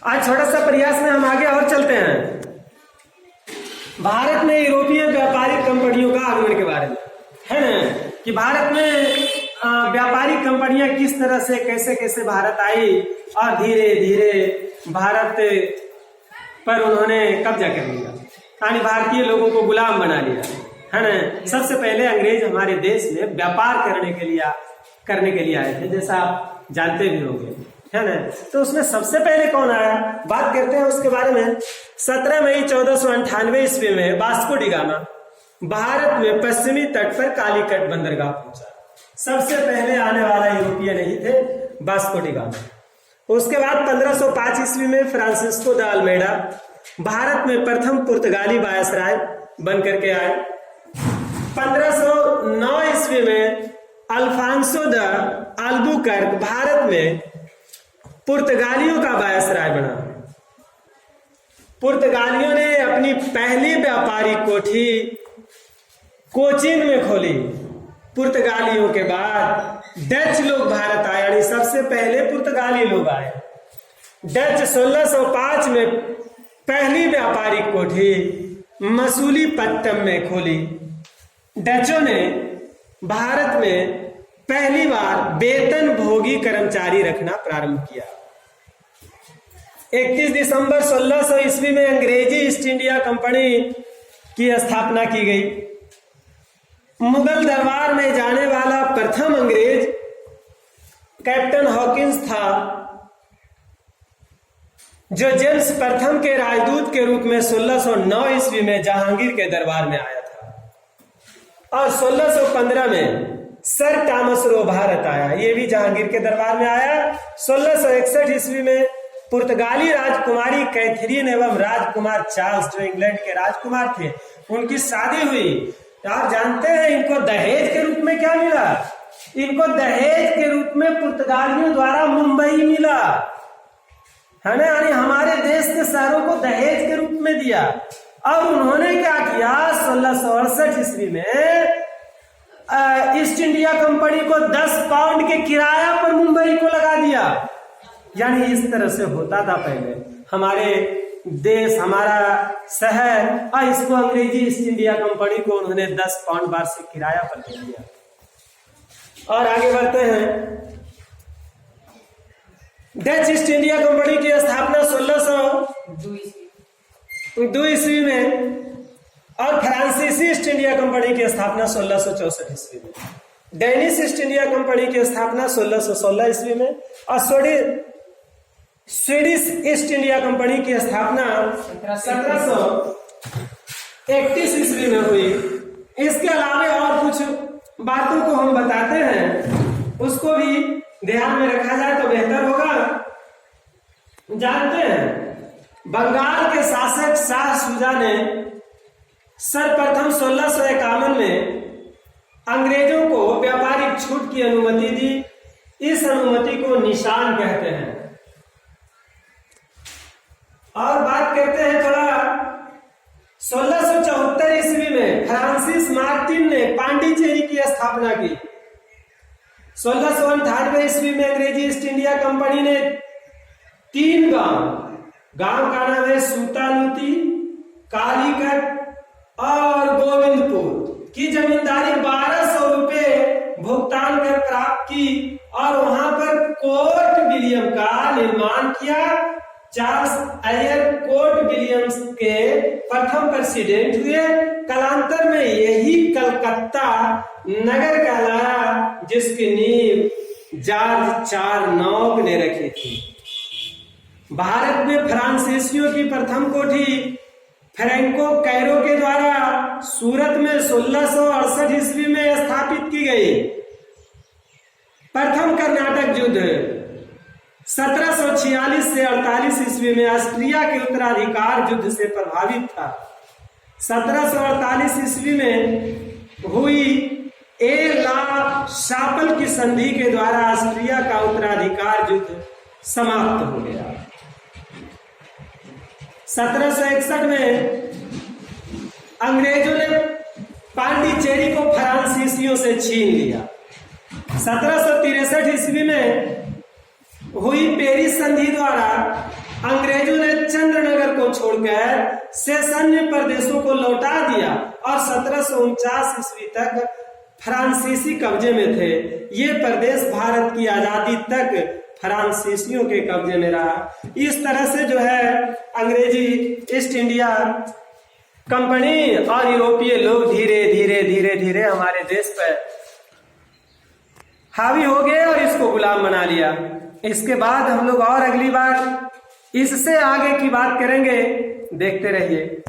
आज छोटा सा प्रयास में हम आगे और चलते हैं। भारत में यूरोपीय व्यापारिक कंपनियों का आगमन के बारे में है ना, कि भारत में व्यापारिक कंपनियां किस तरह से कैसे कैसे भारत आई और धीरे धीरे भारत पर उन्होंने कब्जा कर लिया, यानी भारतीय लोगों को गुलाम बना लिया है ना। सबसे पहले अंग्रेज हमारे देश में व्यापार करने के लिए आए थे, जैसा आप जानते भी होंगे है ना। तो उसमें सबसे पहले कौन आया, बात करते हैं उसके बारे में। 17 मई 1498 ईस्वी में वास्को डी गामा भारत में पश्चिमी तट पर कालीकट बंदरगाह पहुंचा। सबसे पहले आने वाला यूरोपीय नहीं थे, वास्को डी गामा। उसके बाद 1505 ईस्वी में फ्रांसिस्को द अल्मेडा भारत में प्रथम पुर्तगाली वायसराय बन करके आए। 1509 ईस्वी में अल्फांसो द अल्बुकर्क भारत में पुर्तगालियों का वायसराय बना। पुर्तगालियों ने अपनी पहली व्यापारिक कोठी कोचीन में खोली। पुर्तगालियों के बाद डच लोग भारत आए, यानी सबसे पहले पुर्तगाली लोग आए। डच 1605 में पहली व्यापारिक कोठी मसूलीपट्टम में खोली। डचों ने भारत में पहली बार वेतन भोगी कर्मचारी रखना प्रारंभ किया। 31 दिसंबर 1600 ईस्वी में अंग्रेजी ईस्ट इंडिया कंपनी की स्थापना की गई। मुगल दरबार में जाने वाला प्रथम अंग्रेज कैप्टन हॉकिंस था, जो जेम्स प्रथम के राजदूत के रूप में 1609 ईस्वी में जहांगीर के दरबार में आया था। और 1615 में सर टॉमस रो भारत आया, ये भी जहांगीर के दरबार में आया। 1661 ईस्वी में पुर्तगाली राजकुमारी कैथरीन एवं राजकुमार चार्ल्स, जो इंग्लैंड के राजकुमार थे, उनकी शादी हुई। आप जानते हैं इनको दहेज के रूप में क्या मिला? इनको दहेज के रूप में पुर्तगालियों द्वारा मुंबई मिला है ना, यानी हमारे देश के शहरों को दहेज के रूप में दिया। और उन्होंने क्या किया, 1668 ईस्वी में ईस्ट इंडिया कंपनी को 10 पाउंड के किराया पर मुंबई को लगा दिया। यानी इस तरह से होता था पहले हमारे देश, हमारा शहर, और इसको अंग्रेजी ईस्ट इंडिया कंपनी को उन्होंने 10 पाउंड वार्षिक किराया पर दे दिया। और आगे बढ़ते हैं। डच ईस्ट इंडिया कंपनी की स्थापना 1602 ईस्वी में और फ्रांसीसी ईस्ट इंडिया कंपनी की स्थापना 1664 ईस्वी में। डेनिश ईस्ट इंडिया कंपनी की स्थापना 1616 ईस्वी में और स्वीडिश ईस्ट इंडिया कंपनी की स्थापना 1731 ईस्वी में हुई। इसके अलावा और कुछ बातों को हम बताते हैं, उसको भी ध्यान में रखा जाए तो बेहतर होगा। जानते हैं बंगाल के शासक शाह शुजा ने सर्वप्रथम 1651 में अंग्रेजों को व्यापारिक छूट की अनुमति दी। इस अनुमति को निशान कहते हैं। और बात करते हैं थोड़ा 1674 ईस्वी में फ्रांसिस मार्टिन ने पांडिचेरी की स्थापना की। 1698 ईस्वी में अंग्रेजी ईस्ट इंडिया कंपनी ने 3 गांव का नाम है सूतानुती, कालीकट और गोविंदपुर की जमींदारी 1200 रुपए भुगतान कर प्राप्त की और वहां पर कोर्ट विलियम का निर्माण किया। चार्ल्स अय्यर कोर्ट विलियम्स के प्रथम प्रेसिडेंट हुए। कालांतर में यही कलकत्ता नगर कहलाया, जिसकी नींव जॉर्ज चारनॉग ने रखी थी। भारत में फ्रांसीसियों की प्रथम कोठी फ्रैंको कैरो के द्वारा सूरत में 1668 ईस्वी में स्थापित की गई। प्रथम कर्नाटक युद्ध 1746 से 48 ईस्वी में ऑस्ट्रिया के उत्तराधिकार युद्ध से प्रभावित था। 1748 ईस्वी में हुई ला शापल की संधि के द्वारा ऑस्ट्रिया का उत्तराधिकार युद्ध समाप्त हो गया। 1761 में अंग्रेजों ने पांडिचेरी को फ्रांसीसियों से छीन लिया। 1763 ईस्वी में हुई पेरिस संधि द्वारा अंग्रेज कैद से अन्य प्रदेशों को लौटा दिया और 1749 ईस्वी तक फ्रांसीसी कब्जे में थे। ये प्रदेश भारत की आजादी तक फ्रांसीसियों के कब्जे में रहा। इस तरह से जो है अंग्रेजी ईस्ट इंडिया कंपनी और यूरोपीय लोग धीरे धीरे धीरे धीरे हमारे देश पर हावी हो गए और इसको गुलाम बना लिया। इसके बाद हम लोग और अगली बार इससे आगे की बात करेंगे, देखते रहिए।